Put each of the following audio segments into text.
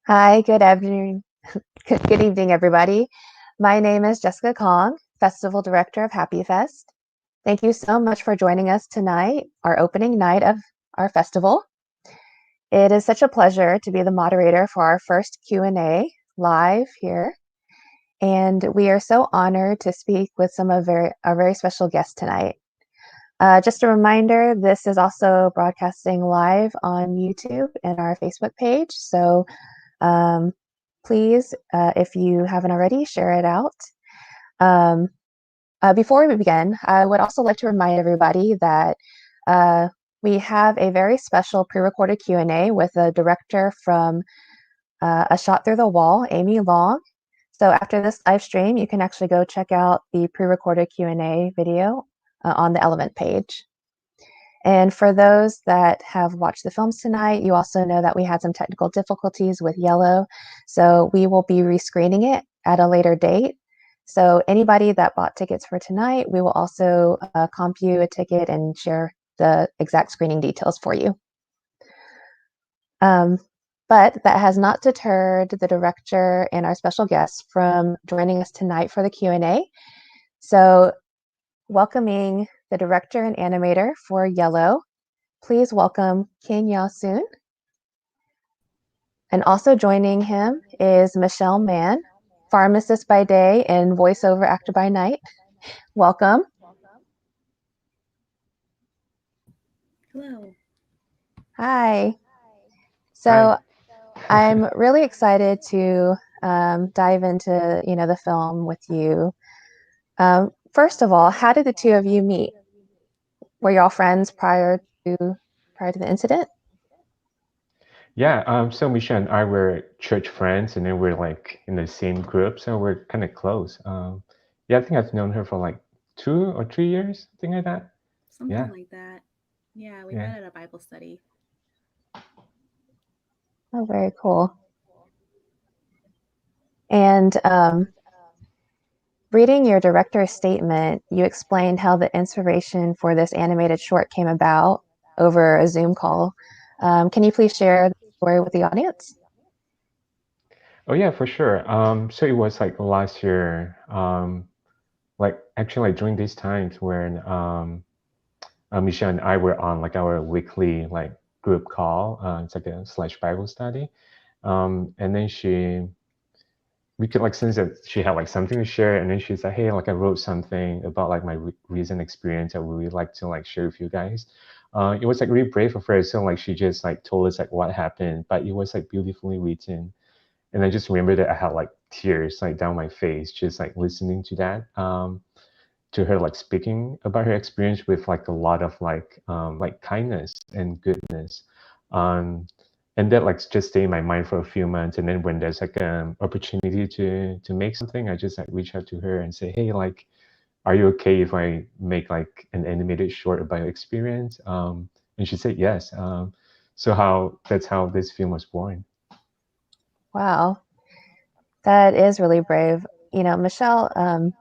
Hi, good evening. Good evening, everybody. My name is Jessica Kong, Festival Director of Happy Fest. Thank you so much for joining us tonight, our opening night of our festival. It is such a pleasure to be the moderator for our first Q&A live here. And we are so honored to speak with some of our very special guests tonight. Just a reminder, this is also broadcasting live on YouTube and our Facebook page. So please, if you haven't already, share it out. Before we begin, I would also like to remind everybody that we have a very special pre-recorded Q&A with a director from A Shot Through the Wall, Amy Long. So after this live stream, you can actually go check out the pre-recorded Q&A video on the Element page. And for those that have watched the films tonight, you also know that we had some technical difficulties with Yello. So we will be rescreening it at a later date. So anybody that bought tickets for tonight, we will also comp you a ticket and share the exact screening details for you. But that has not deterred the director and our special guests from joining us tonight for the Q&A. So welcoming the director and animator for Yello, please welcome King Yasun. And also joining him is Michelle Mann, pharmacist by day and voiceover actor by night. Welcome. Hello. Hi. So I'm really excited to dive into the film with you. First of all, how did the two of you meet? Were y'all friends prior to the incident? Yeah, so Michelle and I were church friends, and then we're like in the same group, so we're kind of close. Yeah, I think I've known her for like 2 or 3 years, something like that. Something like that. Yeah, we Yeah. met at a Bible study. Oh, very cool. And reading your director's statement, you explained how the inspiration for this animated short came about over a Zoom call. Can you please share the story with the audience? Oh yeah, for sure. So it was like last year, like actually like during these times when Michelle and I were on like our weekly like group call. It's like a slash Bible study. And then we could like sense that she had like something to share, and then she's like, hey, like I wrote something about like my recent experience that we would like to like share with you guys. It was like really brave of her. So like she just like told us like what happened, but it was like beautifully written. And I just remember that I had like tears like down my face just like listening to that, to her like speaking about her experience with like a lot of like kindness and goodness. um and that like just stay in my mind for a few months. And then when there's like an opportunity to make something, I just like reach out to her and say, hey, like, are you okay if I make like an animated short about your experience? And she said yes. So that's how this film was born. Wow, that is really brave. Michelle,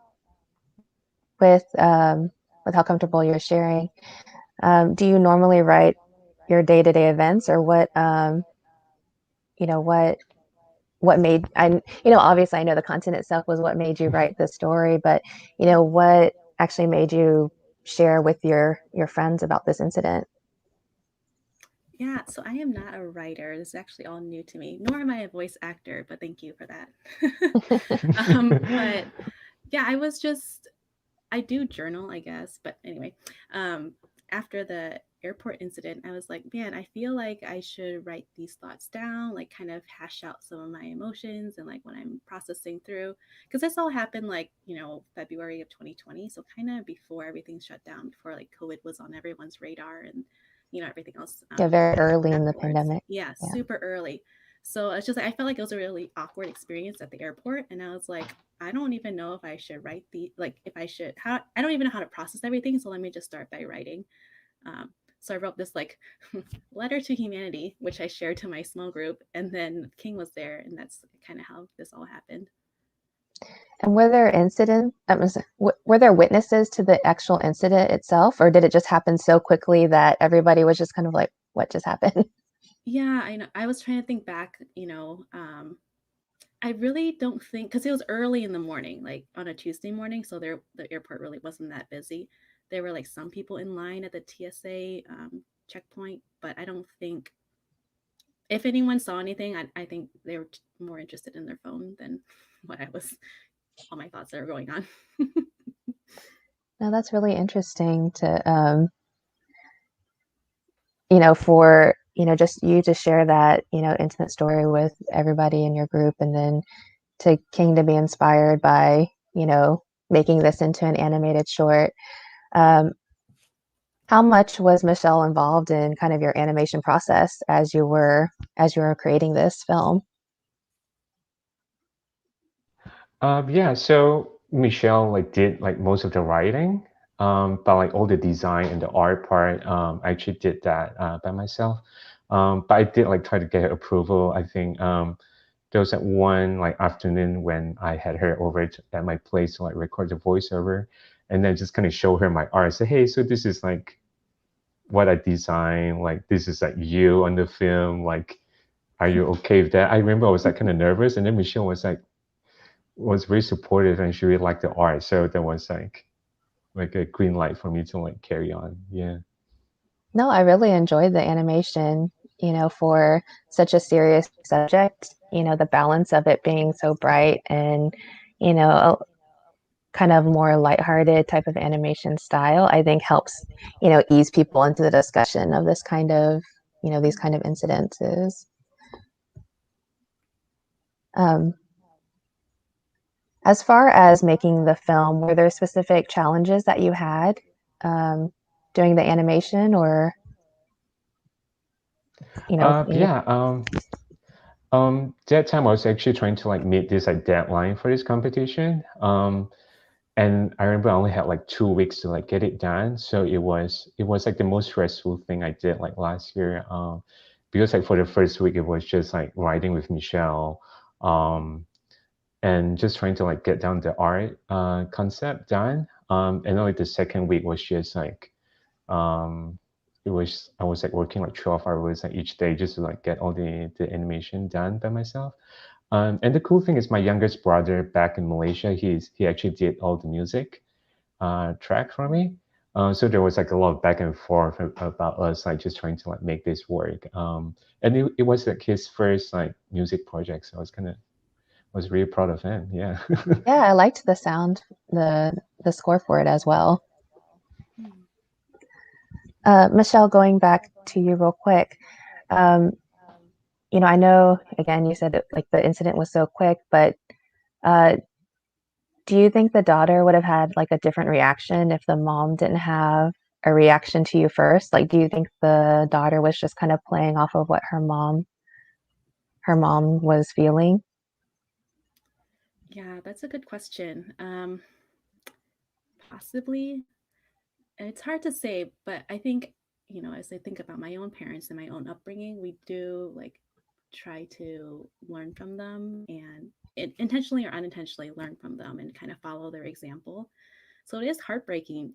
with how comfortable you're sharing, do you normally write your day-to-day events, or what what made obviously I know the content itself was what made you write the story, but what actually made you share with your friends about this incident? Yeah, so I am not a writer. This is actually all new to me, nor am I a voice actor, but thank you for that. But yeah, I do journal, I guess. But anyway, after the airport incident, I was like, man, I feel like I should write these thoughts down, like kind of hash out some of my emotions and like when I'm processing through. Because this all happened like, February of 2020. So kind of before everything shut down, before like COVID was on everyone's radar and, everything else. Yeah, very early in the Afterwards. pandemic. Yeah, super early. So it's just like I felt like it was a really awkward experience at the airport, and I was like, I don't even know if I should write if I should how I don't even know how to process everything. So let me just start by writing. So I wrote this like letter to humanity, which I shared to my small group, and then King was there, and that's kind of how this all happened. And were there witnesses to the actual incident itself, or did it just happen so quickly that everybody was just kind of like, what just happened? Yeah, I know. I was trying to think back, I really don't think because it was early in the morning, like on a Tuesday morning, so the airport really wasn't that busy. There were like some people in line at the TSA checkpoint, but I don't think if anyone saw anything, I think they were more interested in their phone than what I was, all my thoughts that were going on. No, that's really interesting to, for, just you to share that, intimate story with everybody in your group, and then to King to be inspired by, making this into an animated short. Um, how much was Michelle involved in kind of your animation process as you were creating this film? Yeah, so Michelle like did like most of the writing, but like all the design and the art part, I actually did that by myself. But I did like try to get her approval. I think there was like one like afternoon when I had her over at my place to like record the voiceover, and then just kind of show her my art. Say, hey, so this is like what I designed. Like this is like you on the film. Like, are you okay with that? I remember I was like kind of nervous, and then Michelle was very supportive, and she really liked the art. So that was like a green light for me to like carry on. Yeah. No, I really enjoyed the animation, for such a serious subject, the balance of it being so bright and, a kind of more lighthearted type of animation style, I think helps, ease people into the discussion of this kind of, these kind of incidences. Um, as far as making the film, were there specific challenges that you had um, doing the animation, or, any? Yeah. That time I was actually trying to like meet this like deadline for this competition. And I remember I only had like 2 weeks to like get it done. So it was like the most stressful thing I did like last year. Because like for the first week it was just like writing with Michelle, and just trying to like get down the art concept done. And then like the second week was just like um I was like working like 12 hours like each day just to like get all the animation done by myself. And the cool thing is my youngest brother back in Malaysia, he actually did all the music track for me. So there was like a lot of back and forth about us like just trying to like make this work. And it was like his first like music project, so I was really proud of him. Yeah. Yeah, I liked the sound, the score for it as well. Hmm. Michelle, going back to you real quick, um, I know again you said that, like, the incident was so quick, but uh, do you think the daughter would have had like a different reaction if the mom didn't have a reaction to you first? Like, do you think the daughter was just kind of playing off of what her mom was feeling? Yeah, that's a good question. Possibly. And it's hard to say, but I think, as I think about my own parents and my own upbringing, we do like try to learn from them and intentionally or unintentionally learn from them and kind of follow their example. So it is heartbreaking,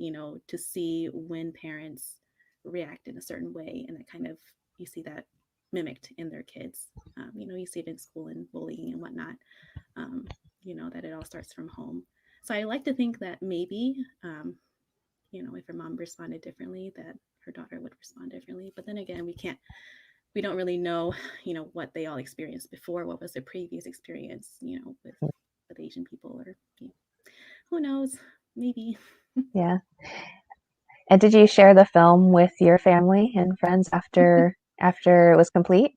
to see when parents react in a certain way and that kind of, you see that mimicked in their kids. You see it in school and bullying and whatnot, um, that it all starts from home. So I like to think that maybe, if her mom responded differently, that her daughter would respond differently. But then again, we don't really know, what they all experienced before, what was their previous experience, with Asian people, or who knows, maybe. Yeah. And did you share the film with your family and friends after it was complete?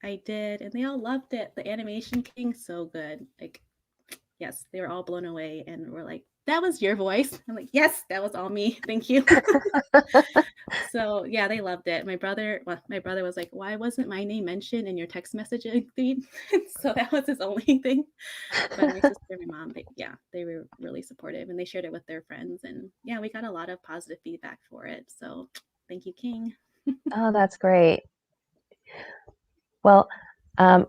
I did, and they all loved it. The animation King, so good. Like, yes, they were all blown away and were like, that was your voice. I'm like, yes, that was all me. Thank you. So yeah, they loved it. My brother was like, why wasn't my name mentioned in your text messaging feed? So that was his only thing. But my sister and my mom, they were really supportive and they shared it with their friends. And yeah, we got a lot of positive feedback for it. So thank you, King. Oh, that's great. Well, um,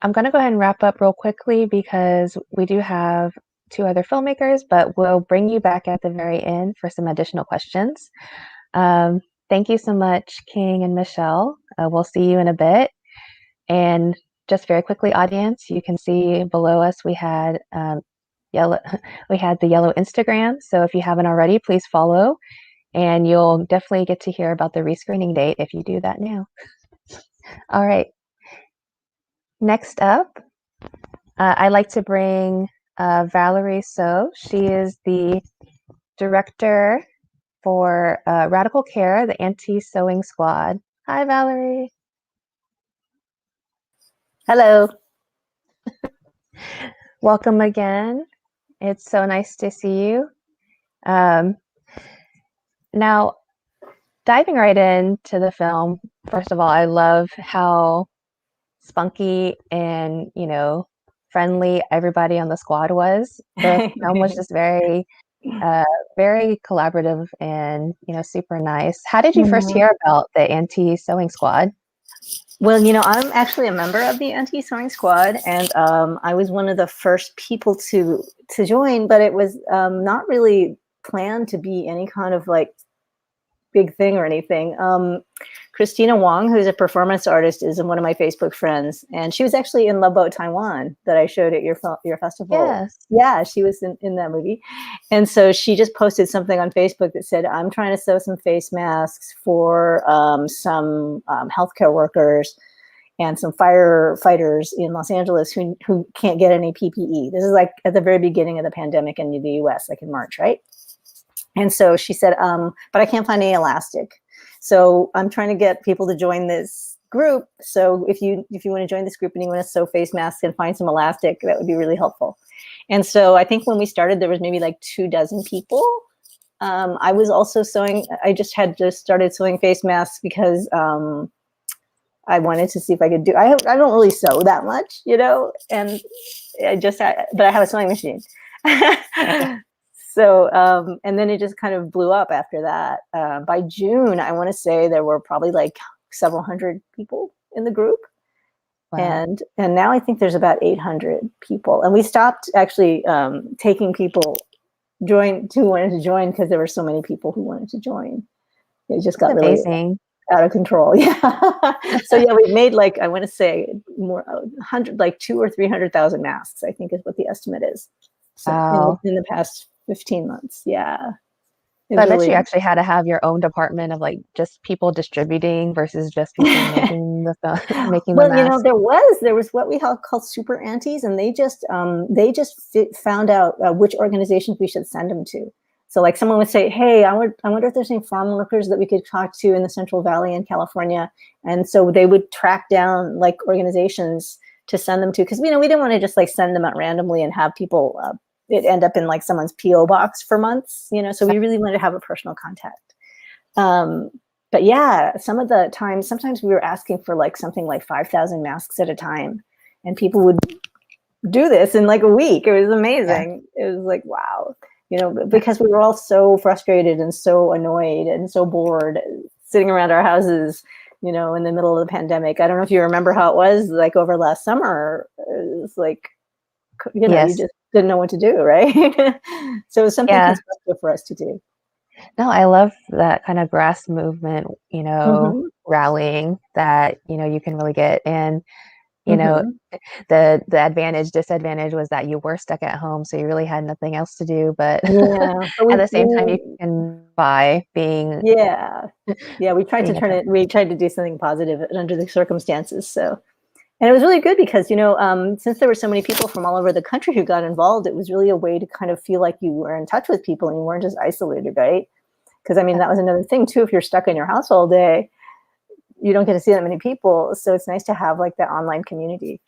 I'm going to go ahead and wrap up real quickly because we do have two other filmmakers, but we'll bring you back at the very end for some additional questions. Um, thank you so much, King and Michelle. We'll see you in a bit. And just very quickly, audience, you can see below us we had Yello, we had the Yello Instagram. So if you haven't already, please follow, and you'll definitely get to hear about the rescreening date if you do that now. All right. Next up, I'd like to bring Valerie So. She is the director for Radical Care, the Auntie Sewing Squad. Hi, Valerie. Hello. Welcome again. It's so nice to see you. Now, diving right into the film, first of all, I love how spunky and, friendly everybody on the squad was. The film was just very collaborative and, super nice. How did you first hear about the Auntie Sewing Squad? Well, I'm actually a member of the Auntie Sewing Squad, and I was one of the first people to join, but it was not really planned to be any kind of like big thing or anything. Christina Wong, who's a performance artist, is one of my Facebook friends, and she was actually in Love Boat Taiwan that I showed at your festival. Yes. Yeah, she was in that movie. And so she just posted something on Facebook that said, I'm trying to sew some face masks for some healthcare workers and some firefighters in Los Angeles who can't get any PPE. This is like at the very beginning of the pandemic in the US, like in March, right? And so she said, but I can't find any elastic. So I'm trying to get people to join this group. So if you want to join this group and you want to sew face masks and find some elastic, that would be really helpful. And so I think when we started, there was maybe like 24 people. I was also sewing. I just started sewing face masks because I wanted to see if I could do. I don't really sew that much, and but I have a sewing machine. So, and then it just kind of blew up after that. By June, I want to say there were probably like several hundred people in the group. Wow. And now I think there's about 800 people. And we stopped actually taking people who wanted to join because there were so many people who wanted to join. It just got really out of control. Yeah. So yeah, we made like, I want to say more 100, like 200,000 or 300,000 masks, I think is what the estimate is. So wow. in the past 15 months. Yeah. So I bet you actually had to have your own department of like just people distributing versus just people making the making the masks. There was what we called super aunties, and they just found out which organizations we should send them to. So like someone would say, hey, I wonder if there's any farm workers that we could talk to in the Central Valley in California. And so they would track down like organizations to send them to, because we didn't want to just like send them out randomly and have people it end up in like someone's PO box for months, so we really wanted to have a personal contact. But yeah, some of the time, sometimes we were asking for like something like 5,000 masks at a time, and people would do this in like a week. It was amazing. Yeah. It was like, wow, because we were all so frustrated and so annoyed and so bored sitting around our houses, in the middle of the pandemic. I don't know if you remember how it was like over last summer. It was like, yes. You just didn't know what to do, right? So it was something constructive for us to do. No, I love that kind of grass movement, rallying that, you can really get. And, the advantage, disadvantage was that you were stuck at home, so you really had nothing else to do. But at the same time, you can buy being. Yeah. We tried to we tried to do something positive under the circumstances. So. And it was really good because, since there were so many people from all over the country who got involved, it was really a way to kind of feel like you were in touch with people and you weren't just isolated, right? Because, that was another thing, too. If you're stuck in your house all day, you don't get to see that many people. So it's nice to have, like, that online community.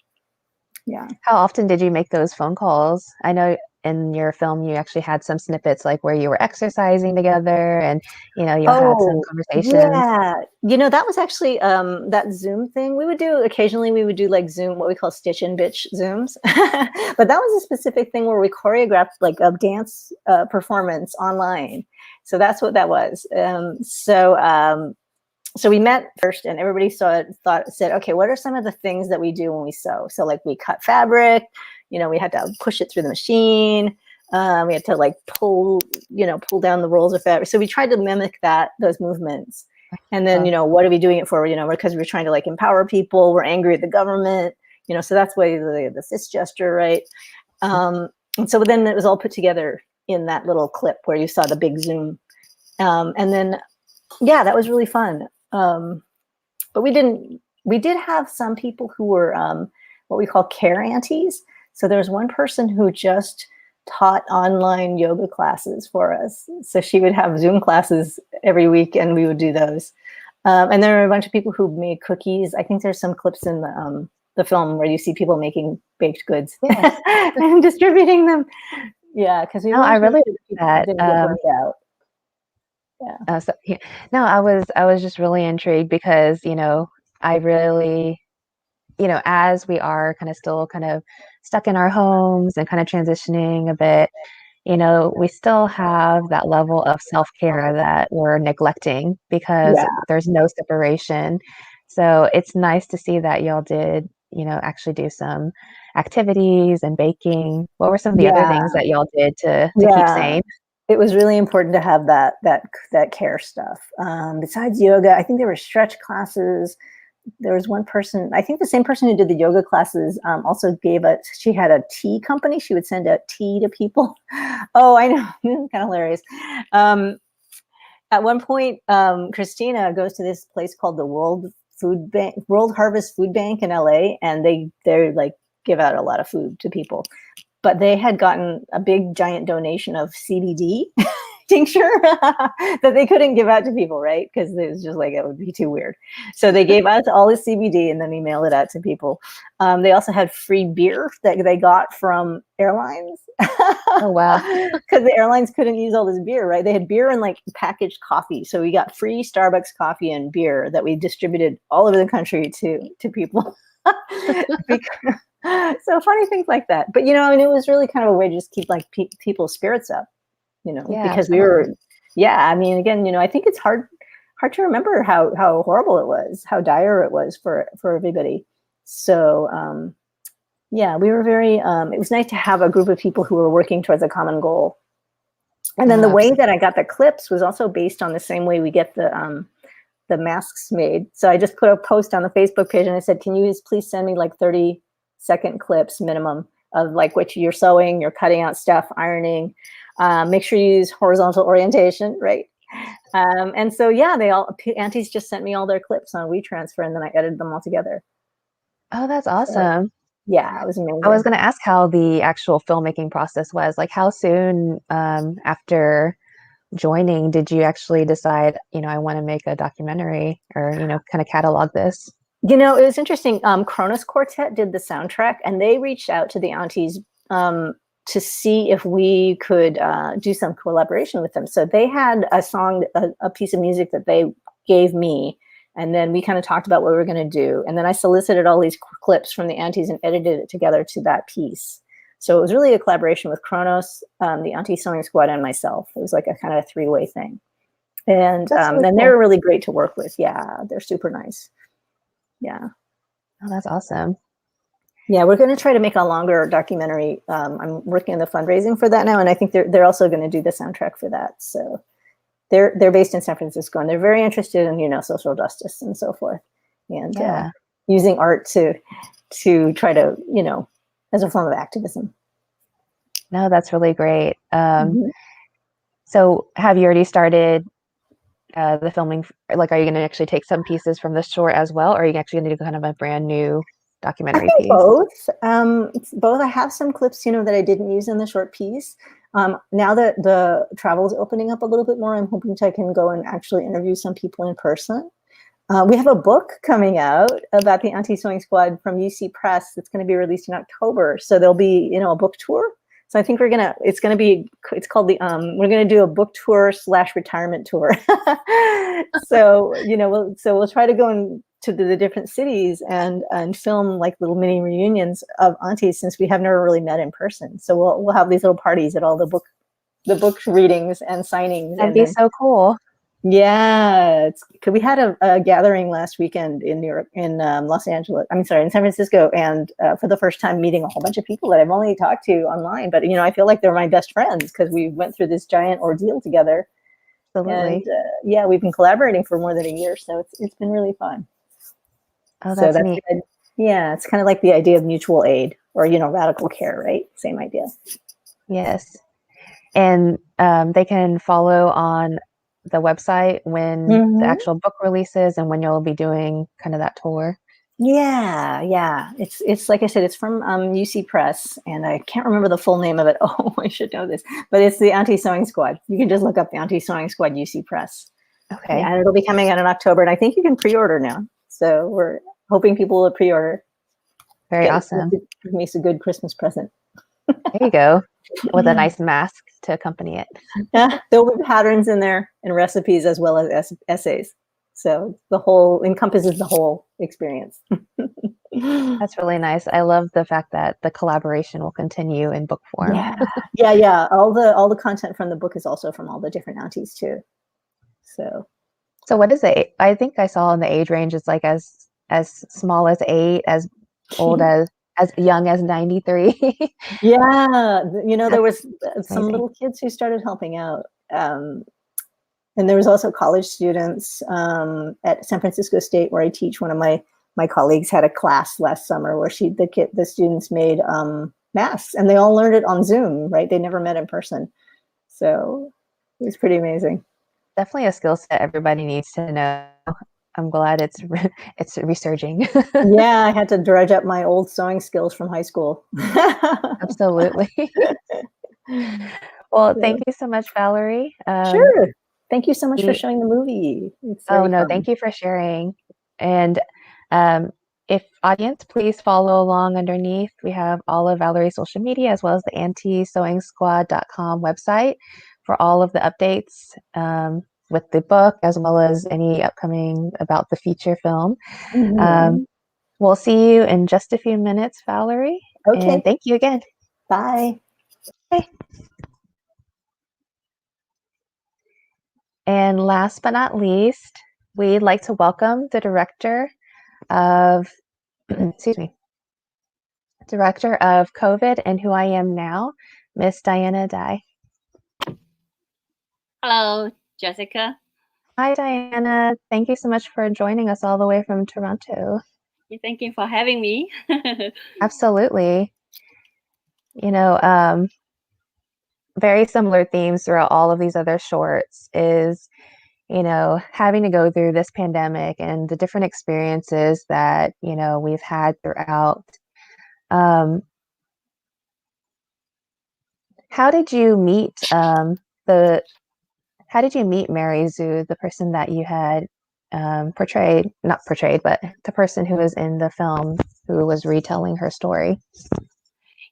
Yeah. How often did you make those phone calls? I know in your film, you actually had some snippets like where you were exercising together and, you had some conversations. Yeah. That was actually that Zoom thing occasionally we would do like Zoom, what we call stitch and bitch Zooms. But that was a specific thing where we choreographed like a dance performance online. So that's what that was. So we met first and everybody said, okay, what are some of the things that we do when we sew? So like we cut fabric, we had to push it through the machine. We had to like pull down the rolls of fabric. So we tried to mimic those movements. And then, what are we doing it for? Because we're trying to like empower people. We're angry at the government, so that's why the fist gesture, right? And so then it was all put together in that little clip where you saw the big zoom. And then, yeah, that was really fun. But we did have some people who were what we call care aunties. So there was one person who just taught online yoga classes for us. So she would have Zoom classes every week and we would do those. And there were a bunch of people who made cookies. I think there's some clips in the film where you see people making baked goods and distributing them. Yeah, because I really like that. Didn't get burnt out. Yeah. No, I was just really intrigued because, I really, as we are kind of still kind of stuck in our homes and kind of transitioning a bit, we still have that level of self-care that we're neglecting because there's no separation. So it's nice to see that y'all did, actually do some activities and baking. What were some of the other things that y'all did to keep sane? It was really important to have that care stuff. Besides yoga, I think there were stretch classes. There was one person, I think the same person who did the yoga classes also she had a tea company. She would send out tea to people. Oh, I know, kind of hilarious. At one point, Christina goes to this place called the World Harvest Food Bank in LA, and they're like give out a lot of food to people. But they had gotten a big giant donation of CBD tincture that they couldn't give out to people, right? Because it was just like, it would be too weird. So they gave us all the CBD and then we mailed it out to people. They also had free beer that they got from airlines. Oh, wow. Because the airlines couldn't use all this beer, right? They had beer and like packaged coffee. So we got free Starbucks coffee and beer that we distributed all over the country to people. So funny things like that. But, and it was really kind of a way to just keep like people's spirits up, because we were, again, I think it's hard to remember how horrible it was, how dire it was for everybody. So, we were very, it was nice to have a group of people who were working towards a common goal. And then the way that I got the clips was also based on the same way we get the masks made. So I just put a post on the Facebook page and I said, can you please send me like 30-second clips minimum of like what you're sewing, you're cutting out stuff, ironing. Make sure you use horizontal orientation, right? And so, aunties just sent me all their clips on WeTransfer and then I edited them all together. Oh, that's awesome. It was amazing. I was going to ask how the actual filmmaking process was. Like how soon after joining did you actually decide, I want to make a documentary or, kind of catalog this? It was interesting. Kronos Quartet did the soundtrack and they reached out to the aunties to see if we could do some collaboration with them. So they had a song, a piece of music that they gave me. And then we kind of talked about what we were going to do. And then I solicited all these clips from the aunties and edited it together to that piece. So it was really a collaboration with Kronos, the Auntie Sewing Squad, and myself. It was like a kind of three-way thing. And then they were really great to work with. Yeah, they're super nice. Yeah. Oh, that's awesome. Yeah, we're going to try to make a longer documentary. I'm working on the fundraising for that now, and I think they're also going to do the soundtrack for that. So they're based in San Francisco, and they're very interested in social justice and so forth, and using art to try to as a form of activism. No, that's really great. So have you already started the filming? Like, are you going to actually take some pieces from the short as well, or are you actually going to do kind of a brand new documentary piece? Both. Both. I have some clips, that I didn't use in the short piece. Now that the travel is opening up a little bit more, I'm hoping I can go and actually interview some people in person. We have a book coming out about the Auntie Sewing Squad from UC Press. It's going to be released in October. So there'll be, a book tour. So I think we're going to do a book tour / retirement tour. So, we'll try to go to the different cities and film like little mini reunions of aunties since we have never really met in person. So we'll have these little parties at all the book readings and signings. That'd be so cool. Yeah, we had a gathering last weekend in New York, in in San Francisco, and for the first time meeting a whole bunch of people that I've only talked to online. But I feel like they're my best friends because we went through this giant ordeal together. Absolutely. And yeah, we've been collaborating for more than a year, so it's been really fun. Oh, So that's that's neat. yeah, it's kind of like the idea of mutual aid, or radical care, right? Same idea. Yes. And they can follow on the website when the actual book releases and when you'll be doing kind of that tour. Yeah. It's like I said, it's from UC Press, and I can't remember the full name of it. Oh, I should know this, but it's the Auntie Sewing Squad. You can just look up the Auntie Sewing Squad UC Press. Okay. Yeah, and it'll be coming out in October, and I think you can pre-order now. So we're hoping people will pre-order. Very awesome. Give me a good Christmas present. There you go. With a nice mask to accompany it. Yeah, there'll be patterns in there and recipes as well as essays. So the whole encompasses the whole experience. That's really nice. I love the fact that the collaboration will continue in book form. Yeah. All the content from the book is also from all the different aunties too. So what is it? I think I saw in the age range is like as small as 8, as old as young as 93. yeah, there was some amazing. little kids who started helping out. And there was also college students at San Francisco State, where I teach. One of my colleagues had a class last summer where the students made masks, and they all learned it on Zoom, right? They never met in person. So it was pretty amazing. Definitely a skill set everybody needs to know. I'm glad it's resurging. Yeah, I had to dredge up my old sewing skills from high school. Absolutely. Well, thank you so much, Valerie. Sure. Thank you so much for showing the movie. It's very fun. Thank you for sharing. And if audience, please follow along underneath. We have all of Valerie's social media as well as the AuntieSewingSquad.com website for all of the updates with the book as well as any upcoming about the feature film. We'll see you in just a few minutes, Valerie. Okay. And thank you again. Bye. Bye. And last but not least, we'd like to welcome the director of, director of COVID and Who I Am Now, Miss Diana Dye. Hello, Jessica. Hi, Diana. Thank you so much for joining us all the way from Toronto. Thank you for having me. Absolutely. Very similar themes throughout all of these other shorts is, having to go through this pandemic and the different experiences that, we've had throughout. How did you meet Mary Zhu, the person that you had not portrayed, but the person who was in the film who was retelling her story?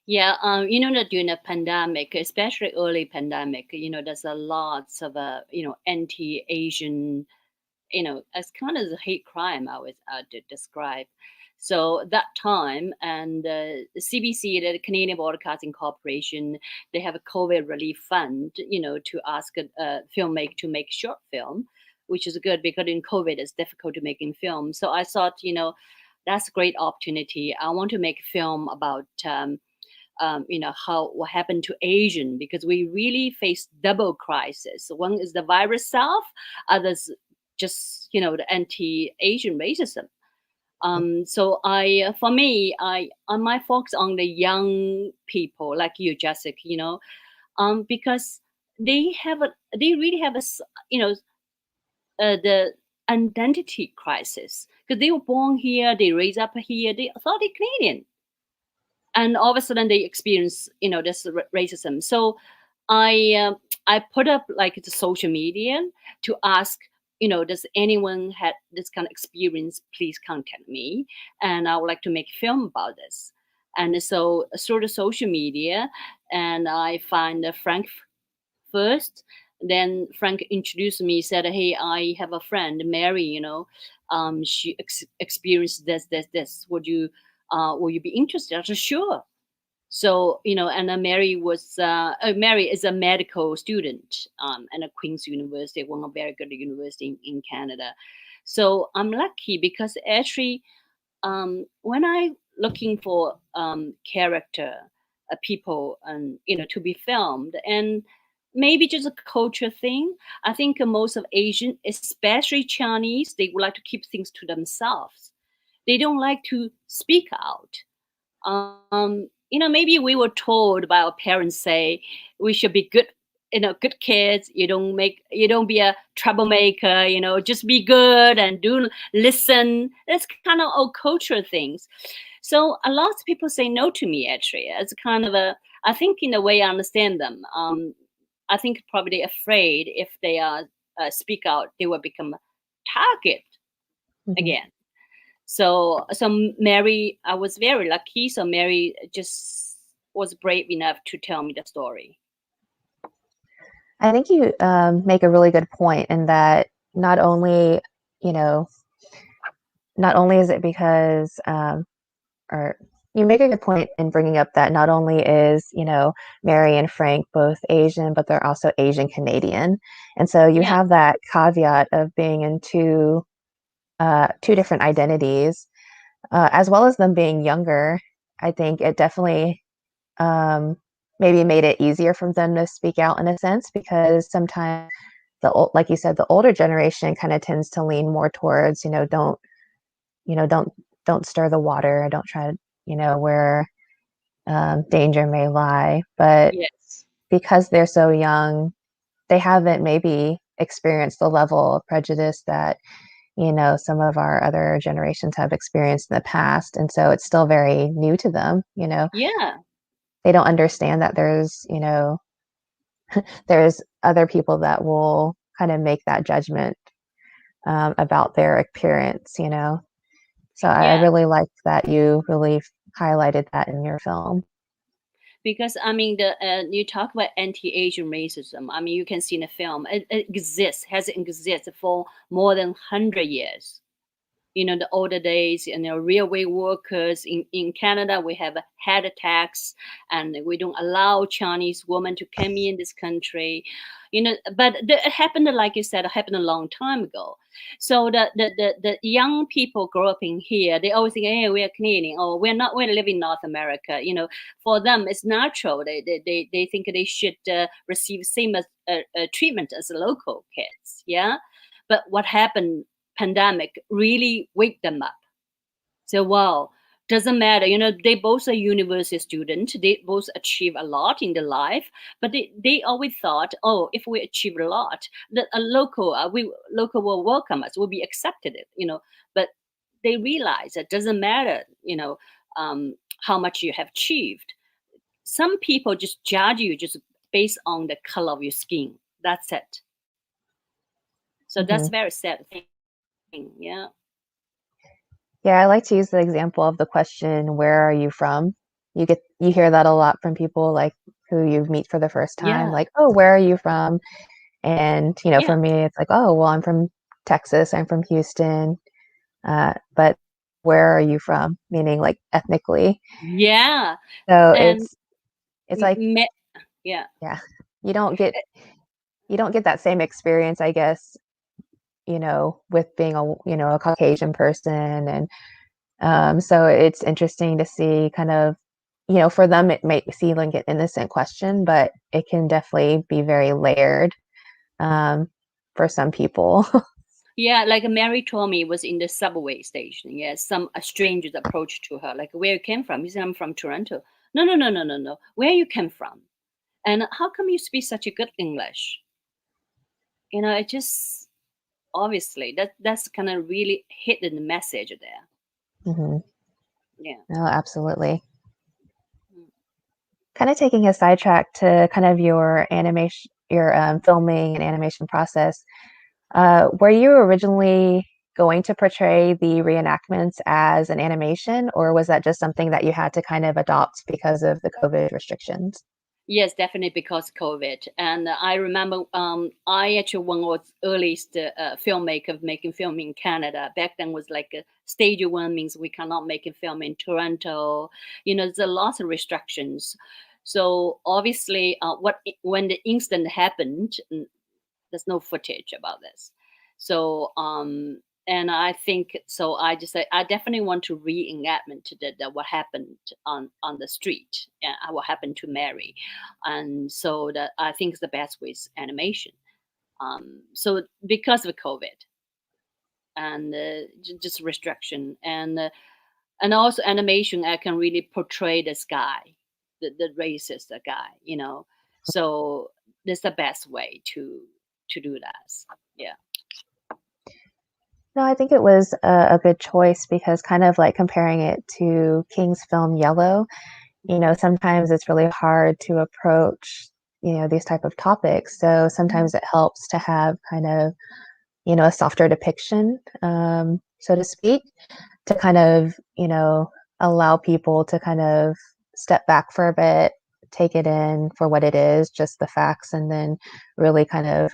Yeah, that during the pandemic, especially early pandemic, there's a lot of, anti-Asian, as kind of the hate crime I was describe. So that time, and the CBC, the Canadian Broadcasting Corporation, they have a COVID relief fund, to ask a filmmaker to make short film, which is good because in COVID it's difficult to make in film. So I thought, that's a great opportunity. I want to make a film about what happened to Asian, because we really face double crisis. One is the virus itself, others just the anti-Asian racism. So I might focus on the young people like you, Jessica. Because they really have the identity crisis, because they were born here, they raised up here, they thought they're Canadian, and all of a sudden they experience this racism. So I put up like the social media to ask, does anyone had this kind of experience, please contact me, and I would like to make a film about this. And so through the social media, and I find Frank first. Then Frank introduced me, said, hey, I have a friend, Mary, she experienced this. Will you be interested? I said, sure. So, and Mary is a medical student at Queen's University, one of very good university in Canada. So I'm lucky because actually, when I looking for character, people, and to be filmed, and maybe just a culture thing. I think most of Asian, especially Chinese, they would like to keep things to themselves. They don't like to speak out. Maybe we were told by our parents say we should be good, good kids. You don't be a troublemaker. Just be good and do listen. That's kind of old culture things. So a lot of people say no to me. Actually, it's kind of a. I think in a way I understand them. I think probably afraid if they speak out, they will become target again. So Mary, I was very lucky. So Mary just was brave enough to tell me the story. I think you make a really good point in that not only, not only is it because, or you make a good point in bringing up that not only is, Mary and Frank both Asian, but they're also Asian Canadian. And so you have that caveat of being in two different identities, as well as them being younger. I think it definitely maybe made it easier for them to speak out in a sense, because sometimes like you said, the older generation kind of tends to lean more towards, don't stir the water, don't try to, where danger may lie. But Yes. because they're so young, they haven't maybe experienced the level of prejudice that, some of our other generations have experienced in the past. And so it's still very new to them, Yeah. They don't understand that there's, there's other people that will kind of make that judgment about their appearance, So I really liked that you really highlighted that in your film. Because you talk about anti-Asian racism. You can see in the film it has existed for more than 100 years. The older days, railway workers in Canada, we have a head tax, and we don't allow Chinese women to come in this country. But it happened, like you said, it happened a long time ago. So the young people grow up in here, they always think, hey, we're Canadian, or we live in North America. For them, it's natural. They think they should receive same as treatment as the local kids. Yeah. But what happened? Pandemic really wake them up. So wow, doesn't matter. They both are university students. They both achieve a lot in their life, but they always thought, oh, if we achieve a lot, that a local will welcome us, will be accepted. But they realize it doesn't matter. How much you have achieved. Some people just judge you just based on the color of your skin. That's it. So that's very sad thing. Yeah. Yeah, I like to use the example of the question, where are you from? You hear that a lot from people like who you meet for the first time, like, oh, where are you from? And, for me, it's like, oh, well, I'm from Texas, I'm from Houston. But where are you from? Meaning like ethnically. Yeah. So And it's like, yeah. You don't get that same experience, I guess, with being a Caucasian person. And so it's interesting to see kind of, for them, it might seem like an innocent question, but it can definitely be very layered for some people. Yeah, like Mary told me was in the subway station. Yeah, some strangers approached to her, like, where you came from? He said, I'm from Toronto. No. Where you came from? And how come you speak such a good English? It just obviously that's kind of really hidden message there. Mm-hmm. Yeah. No, absolutely. Kind of taking a sidetrack to kind of your animation, your filming and animation process. Were you originally going to portray the reenactments as an animation, or was that just something that you had to kind of adopt because of the COVID restrictions? Yes, definitely because COVID. And I remember I actually one was earliest filmmaker making film in Canada. Back then was like stage one means we cannot make a film in Toronto. There's a lot of restrictions. So obviously, when the incident happened, there's no footage about this. So and I think so. I just say I definitely want to reenactment that what happened on the street, and what happened to Mary, and so that I think is the best way is animation. So because of COVID and just restriction and also animation, I can really portray this guy, the racist guy, you know. So this is the best way to do that. Yeah. No, I think it was a good choice because kind of like comparing it to King's film Yellow, you know, sometimes it's really hard to approach, you know, these type of topics. So sometimes it helps to have kind of, you know, a softer depiction, so to speak, to kind of, you know, allow people to kind of step back for a bit, take it in for what it is, just the facts, and then really kind of,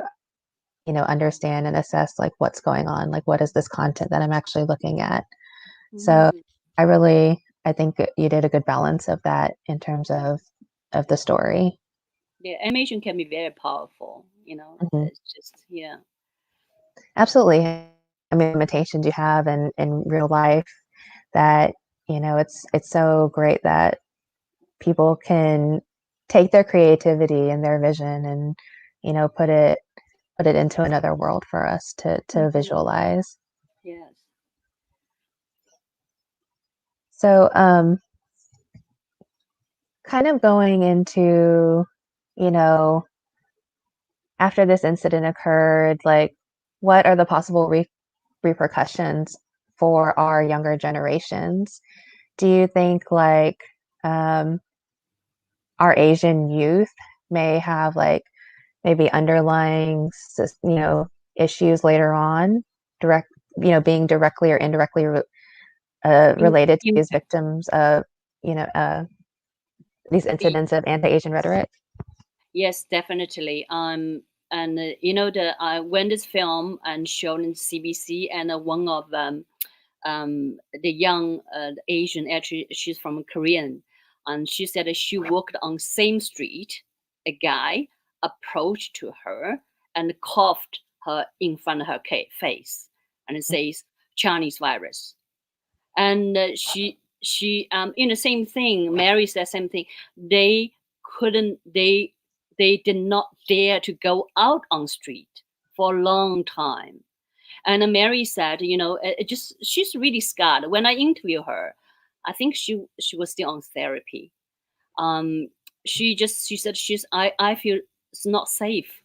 you know, understand and assess like what's going on, like what is this content that I'm actually looking at. So I think you did a good balance of that in terms of the story. Yeah, animation can be very powerful, you know. Mhm. It's just, yeah. Absolutely. I mean, limitations you have in real life that, you know, it's so great that people can take their creativity and their vision and, you know, put it into another world for us to visualize. Yes. So, kind of going into, you know, after this incident occurred, like, what are the possible repercussions for our younger generations? Do you think like our Asian youth may have like maybe underlying, you know, issues later on, direct, you know, being directly or indirectly related to these victims of, you know, these incidents of anti-Asian rhetoric? Yes, definitely. And you know, when this film and shown in CBC, and one of them, the young Asian, actually, she's from Korean, and she said that she walked on same street. A guy approached to her and coughed her in front of her face, and it says Chinese virus. And you know, same thing. Mary said same thing. They couldn't. They did not dare to go out on street for a long time. And Mary said, you know, it just she's really scarred. When I interview her, I think she was still on therapy. Um, she said I feel it's not safe.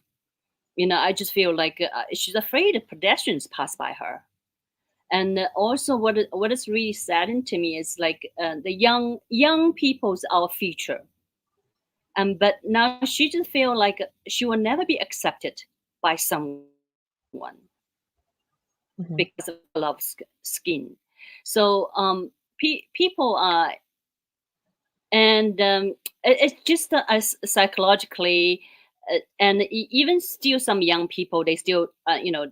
You know, I just feel like she's afraid pedestrians pass by her. And also, what is really saddening to me is like the young people's our future. But now she just feel like she will never be accepted by someone Mhm. because of color of skin. So people are, and it's just psychologically, and even still some young people, they still you know,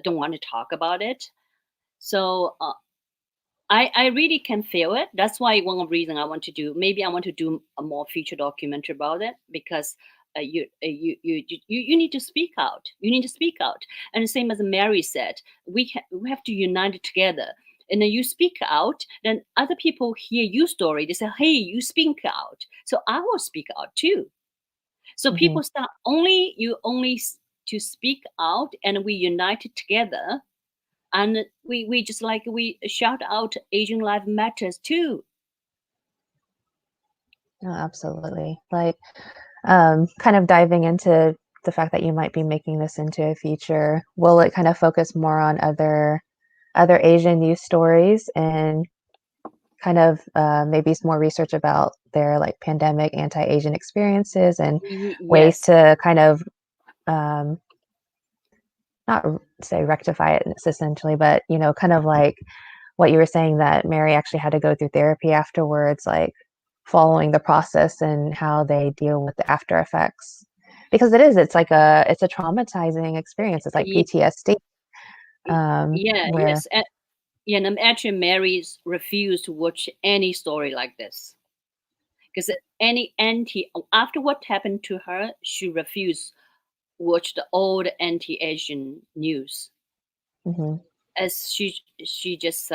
don't want to talk about it. So I really can feel it. That's why one of the reasons I want to do, maybe I want to do a more feature documentary about it, because you need to speak out. You need to speak out. And the same as Mary said, we have to unite together. And then you speak out, then other people hear your story. They say, hey, you speak out. So I will speak out too. So people start only to speak out, and we unite together, and we just like we shout out Asian life matters too. No, absolutely. Like, kind of diving into the fact that you might be making this into a feature, will it kind of focus more on other Asian news stories and kind of maybe some more research about their like pandemic anti-Asian experiences and ways Yes. to kind of um, not say rectify it essentially, but you know, kind of like what you were saying that Mary actually had to go through therapy afterwards, like following the process and how they deal with the after effects. Because it's like it's a traumatizing experience. It's like PTSD. Yeah, Where yes. Yeah, and actually Mary's refused to watch any story like this. Because any anti after what happened to her, she refused watch the old anti-Asian news. mhm. as she just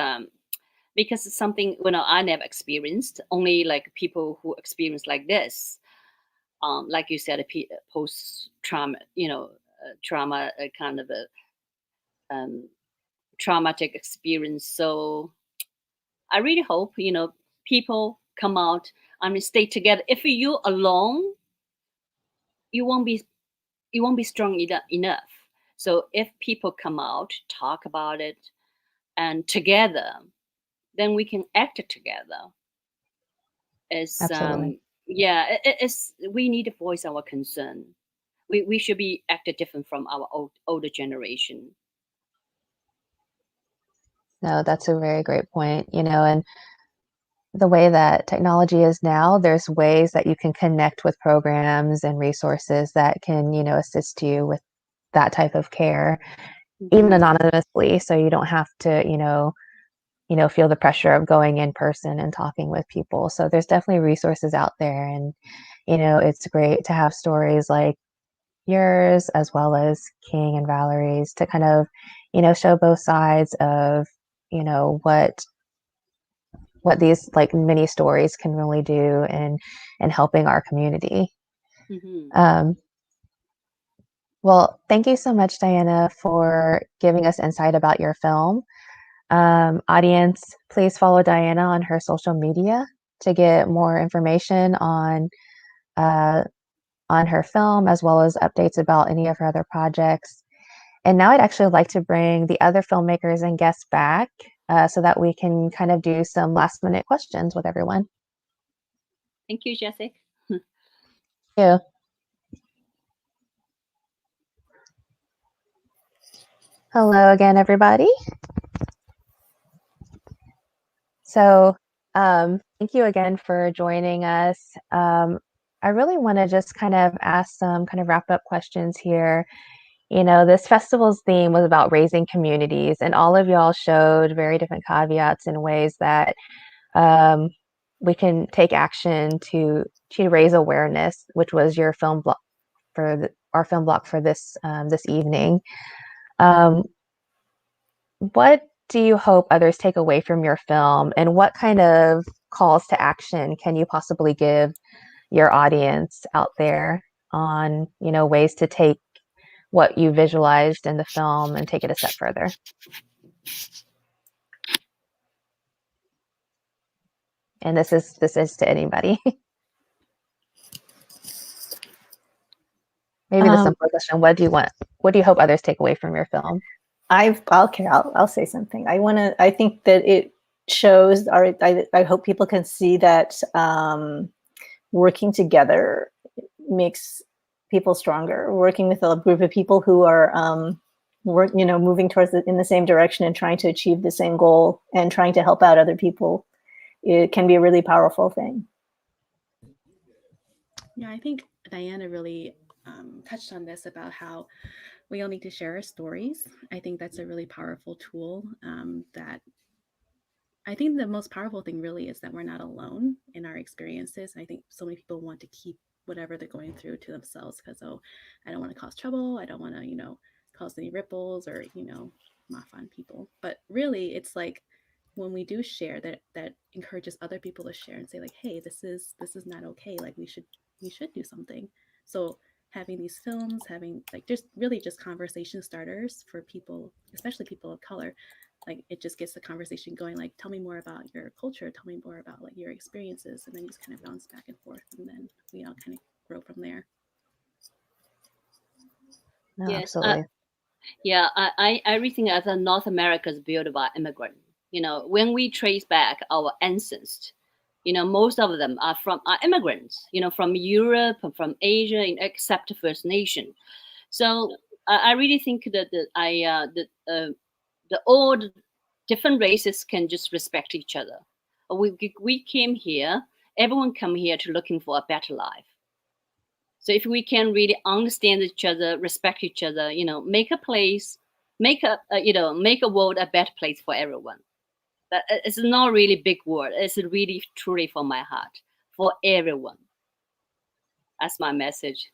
because it's something I never experienced. Only like people who experience like this, like you said, post trauma, trauma kind of a traumatic experience. So I really hope people come out. I mean, stay together. If you're alone, you won't be strong enough. So if people come out, talk about it, and together, then we can act together. Absolutely. It's we need to voice our concern. We should be acted different from our older generation. No, that's a very great point, and the way that technology is now, there's ways that you can connect with programs and resources that can, assist you with that type of care, even anonymously, so you don't have to, feel the pressure of going in person and talking with people. So there's definitely resources out there, and it's great to have stories like yours as well as King and Valerie's to kind of, show both sides of, what these like mini stories can really do in helping our community. Well, thank you so much, Diana, for giving us insight about your film. Audience, please follow Diana on her social media to get more information on her film, as well as updates about any of her other projects. And now I'd actually like to bring the other filmmakers and guests back so that we can kind of do some last minute questions with everyone. Thank you, Jessica. Thank you. Hello again, everybody. So thank you again for joining us. I really want to just kind of ask some kind of wrap up questions here. This festival's theme was about raising communities, and all of y'all showed very different caveats and ways that we can take action to raise awareness, which was your film block for our film block for this evening. What do you hope others take away from your film, and what kind of calls to action can you possibly give your audience out there on, ways to take what you visualized in the film and take it a step further? And this is to anybody. Maybe the simpler question: what do you hope others take away from your film? I'll say something. I think that it shows, I hope people can see that working together makes people stronger. Working with a group of people who are moving towards in the same direction and trying to achieve the same goal and trying to help out other people, it can be a really powerful thing. Yeah, I think Diana really touched on this about how we all need to share our stories. I think that's a really powerful tool that I think the most powerful thing really is that we're not alone in our experiences. I think so many people want to keep whatever they're going through to themselves because, I don't want to cause trouble. I don't want to, cause any ripples or, mock on people. But really, it's like when we do share, that encourages other people to share and say like, hey, this is not okay. Like we should do something. So having these films, having like just really just conversation starters for people, especially people of color, like it just gets the conversation going. Like, tell me more about your culture, tell me more about like your experiences, and then you just kind of bounce back and forth, and then we all kind of grow from there. No, Yes, absolutely. I really think as North America is built by immigrants. When we trace back our ancestors, most of them are immigrants. From Europe, from Asia, except First Nation. So I really think that the old different races can just respect each other. We came here, everyone come here to looking for a better life. So if we can really understand each other, respect each other, make a place, make a world a better place for everyone. That it's not really big word. It's really truly from my heart for everyone. That's my message.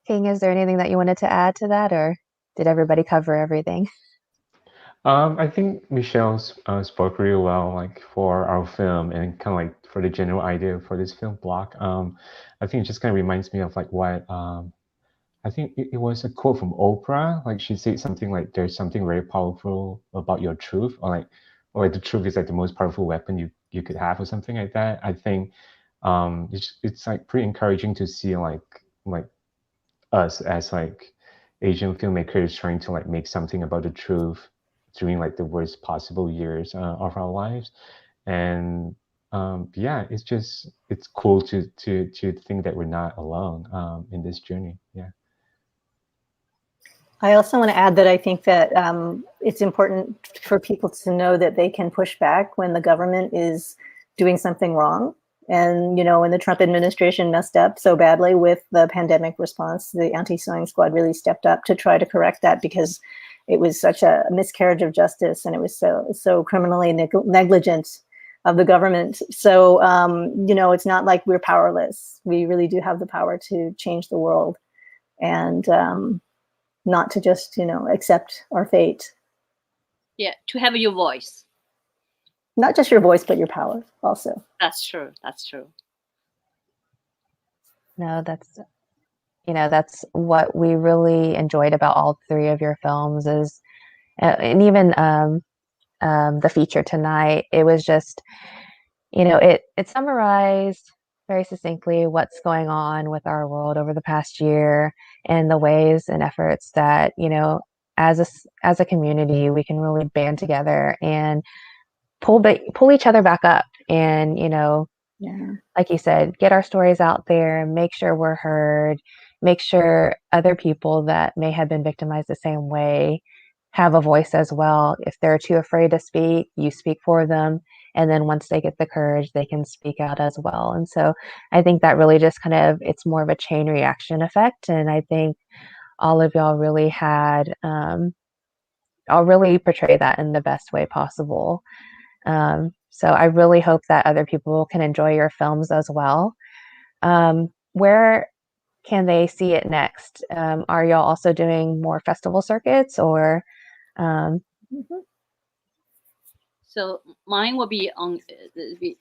King, is there anything that you wanted to add to that, or did everybody cover everything? I think Michelle spoke really well, like for our film and kind of like for the general idea for this film block. I think it just kind of reminds me of like what I think it was a quote from Oprah. Like she said something like, "There's something very powerful about your truth," or like the truth is like the most powerful weapon you could have, or something like that. I think it's like pretty encouraging to see like us as like Asian filmmakers trying to like make something about the truth during like the worst possible years of our lives. And yeah, it's cool to think that we're not alone in this journey. Yeah. I also want to add that I think that it's important for people to know that they can push back when the government is doing something wrong. And, you know, when the Trump administration messed up so badly with the pandemic response, the anti-sewing squad really stepped up to try to correct that, because it was such a miscarriage of justice, and it was so criminally negligent of the government. So, you know, it's not like we're powerless. We really do have the power to change the world, and not to just, you know, accept our fate. Yeah, to have your voice. Not just your voice, but your power also. That's true. That's true. No, that's what we really enjoyed about all three of your films is, and even the feature tonight, it was just, you know, it summarized very succinctly what's going on with our world over the past year, and the ways and efforts that, you know, as a community, we can really band together and pull each other back up, and, you know, like you said, get our stories out there, make sure we're heard, make sure other people that may have been victimized the same way have a voice as well. If they're too afraid to speak, you speak for them. And then once they get the courage, they can speak out as well. And so I think that really just it's more of a chain reaction effect. And I think all of y'all really I'll really portray that in the best way possible. So I really hope that other people can enjoy your films as well. Where can they see it next? Are y'all also doing more festival circuits, or? So mine will be on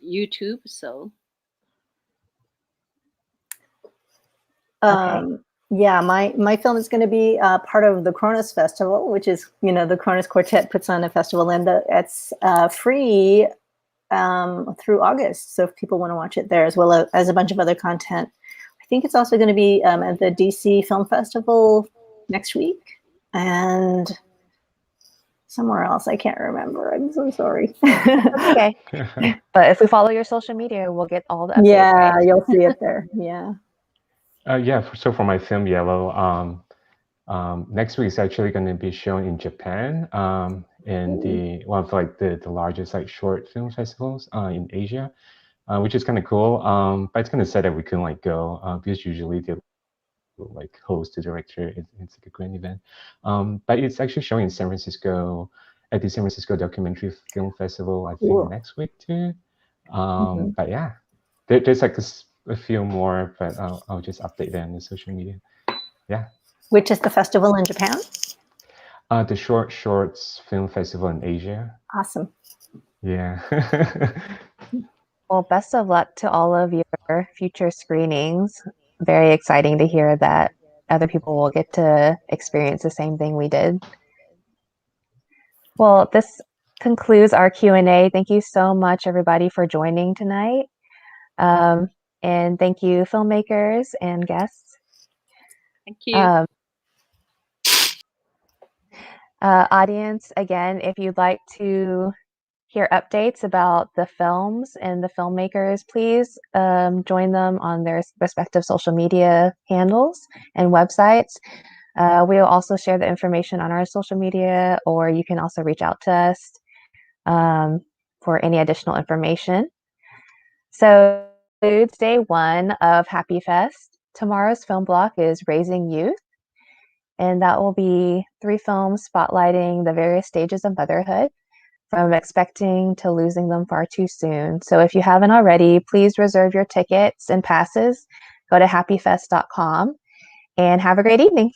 YouTube. So. Okay. Yeah, my film is going to be part of the Kronos Festival, which is, you know, the Kronos Quartet puts on a festival, and it's free through August. So if people want to watch it there, as well as a bunch of other content. I think it's also going to be at the DC Film Festival next week, and somewhere else. I can't remember. I'm so sorry. Okay. But if we follow your social media, we'll get all the updates. Yeah, right? you'll see it there. Yeah. Yeah. So for my film Yello, next week is actually going to be shown in Japan, in one of like the largest like short film festivals in Asia, which is kind of cool. But it's kind of sad that we couldn't like go because usually they like host the director. It's like a grand event. But it's actually showing in San Francisco at the San Francisco Documentary Film Festival, I think next week too. But yeah, there's like a few more, but I'll just update them on the social media. Yeah. Which is the festival in Japan? The Shorts Film Festival in Asia. Awesome. Yeah. Well, best of luck to all of your future screenings. Very exciting to hear that other people will get to experience the same thing we did. Well, this concludes our Q&A. Thank you so much, everybody, for joining tonight. And thank you, filmmakers and guests. Thank you. Audience, again, if you'd like to hear updates about the films and the filmmakers, please join them on their respective social media handles and websites. We will also share the information on our social media, or you can also reach out to us for any additional information. So, concludes day one of HAAPIFEST. Tomorrow's film block is Raising Youth, and that will be 3 films spotlighting the various stages of motherhood, from expecting to losing them far too soon. So if you haven't already, please reserve your tickets and passes. Go to haapifest.com and have a great evening.